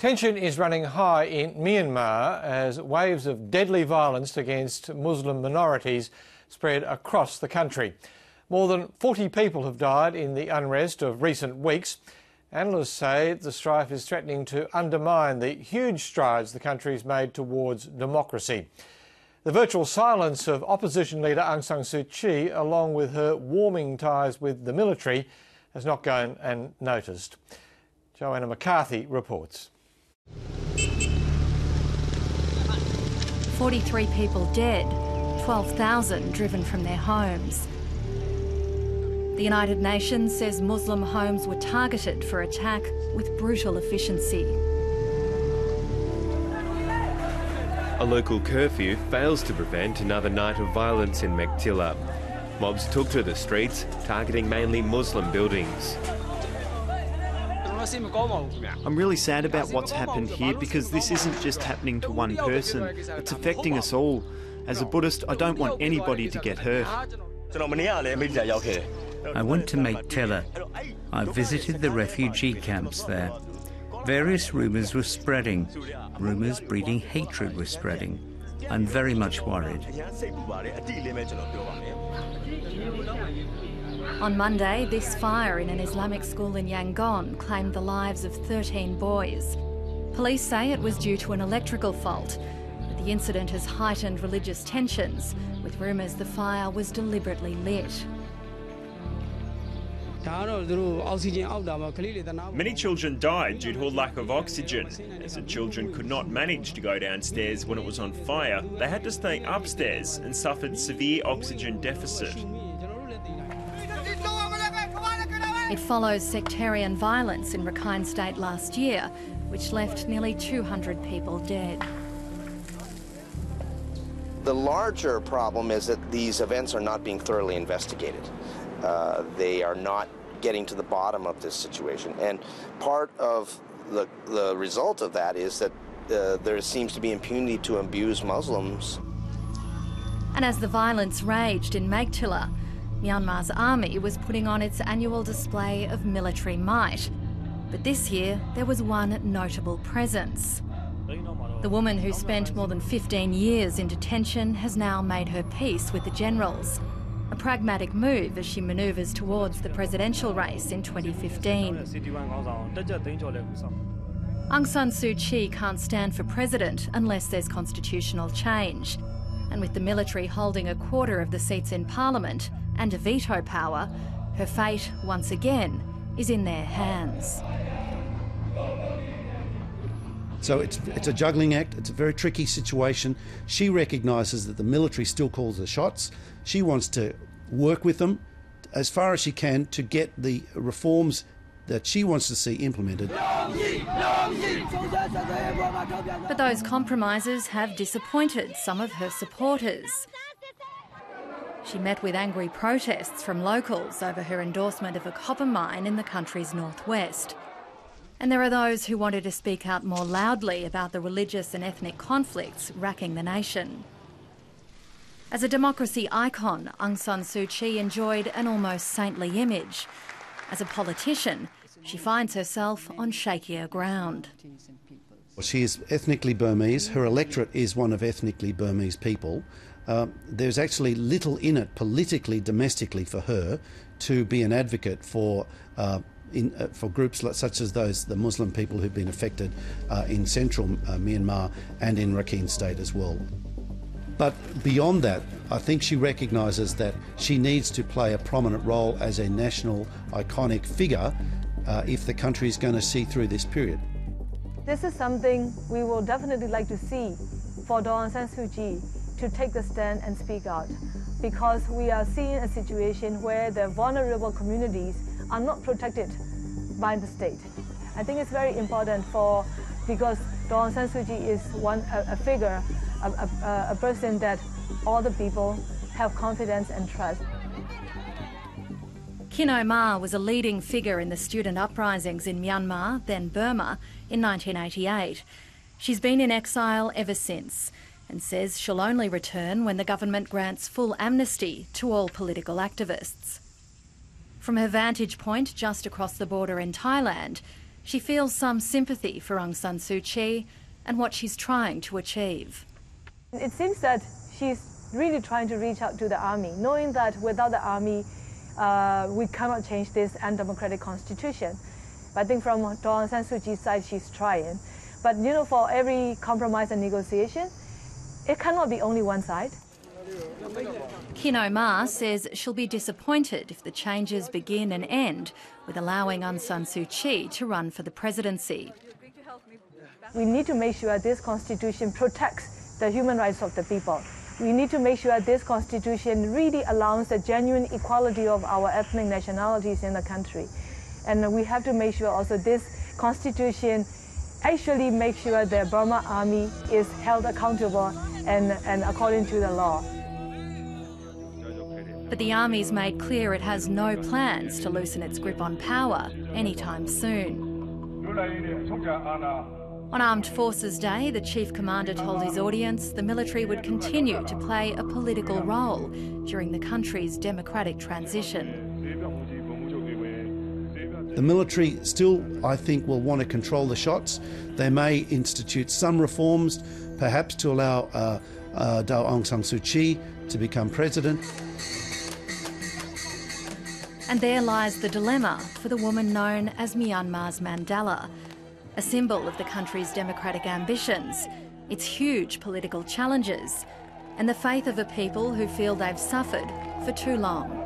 Tension is running high in Myanmar as waves of deadly violence against Muslim minorities spread across the country. More than 40 people have died in the unrest of recent weeks. Analysts say the strife is threatening to undermine the huge strides the country has made towards democracy. The virtual silence of opposition leader Aung San Suu Kyi, along with her warming ties with the military, has not gone unnoticed. Joanna McCarthy reports. 43 people dead, 12,000 driven from their homes. The United Nations says Muslim homes were targeted for attack with brutal efficiency. A local curfew fails to prevent another night of violence in Mektila. Mobs took to the streets, targeting mainly Muslim buildings. I'm really sad about what's happened here because this isn't just happening to one person, it's affecting us all. As a Buddhist, I don't want anybody to get hurt. I went to Mektila. I visited the refugee camps there. Various rumours were spreading. Rumours breeding hatred were spreading. I'm very much worried. On Monday, this fire in an Islamic school in Yangon claimed the lives of 13 boys. Police say it was due to an electrical fault, but the incident has heightened religious tensions, with rumours the fire was deliberately lit. Many children died due to a lack of oxygen. As the children could not manage to go downstairs when it was on fire, they had to stay upstairs and suffered severe oxygen deficit. It follows sectarian violence in Rakhine State last year, which left nearly 200 people dead. The larger problem is that these events are not being thoroughly investigated. They are not getting to the bottom of this situation. And part of the result of that is that there seems to be impunity to abuse Muslims. And as the violence raged in Mektila, Myanmar's army was putting on its annual display of military might. But this year, there was one notable presence. The woman who spent more than 15 years in detention has now made her peace with the generals. A pragmatic move as she manoeuvres towards the presidential race in 2015. Aung San Suu Kyi can't stand for president unless there's constitutional change. And with the military holding a quarter of the seats in Parliament and a veto power, her fate, once again, is in their hands. So it's a juggling act, it's a very tricky situation. She recognises that the military still calls the shots. She wants to work with them as far as she can to get the reforms that she wants to see implemented. But those compromises have disappointed some of her supporters. She met with angry protests from locals over her endorsement of a copper mine in the country's northwest. And there are those who wanted to speak out more loudly about the religious and ethnic conflicts racking the nation. As a democracy icon, Aung San Suu Kyi enjoyed an almost saintly image. As a politician, she finds herself on shakier ground. She is ethnically Burmese. Her electorate is one of ethnically Burmese people. There's actually little in it politically, domestically for her to be an advocate for groups such as those, the Muslim people who've been affected in central Myanmar and in Rakhine State as well. But beyond that, I think she recognises that she needs to play a prominent role as a national iconic figure if the country is going to see through this period. This is something we will definitely like to see for Aung San Suu Kyi to take the stand and speak out, because we are seeing a situation where the vulnerable communities are not protected by the state. I think it's very important because Aung San Suu Kyi is a figure, a person that all the people have confidence and trust. Khin Omar was a leading figure in the student uprisings in Myanmar, then Burma, in 1988. She's been in exile ever since and says she'll only return when the government grants full amnesty to all political activists. From her vantage point just across the border in Thailand, She feels some sympathy for Aung San Suu Kyi and what she's trying to achieve. It seems that she's really trying to reach out to the army, knowing that without the army, we cannot change this undemocratic constitution. But I think from Aung San Suu Kyi's side, she's trying. But you know, for every compromise and negotiation, it cannot be only one side. Kino Ma says she'll be disappointed if the changes begin and end with allowing Aung San Suu Kyi to run for the presidency. We need to make sure this constitution protects the human rights of the people. We need to make sure this constitution really allows the genuine equality of our ethnic nationalities in the country. And we have to make sure also this constitution actually makes sure the Burma army is held accountable and according to the law. But the army's made clear it has no plans to loosen its grip on power anytime soon. On Armed Forces Day, the Chief Commander told his audience the military would continue to play a political role during the country's democratic transition. The military still, I think, will want to control the shots. They may institute some reforms, perhaps to allow Aung San Suu Kyi to become president. And there lies the dilemma for the woman known as Myanmar's Mandela, a symbol of the country's democratic ambitions, its huge political challenges, and the faith of a people who feel they've suffered for too long.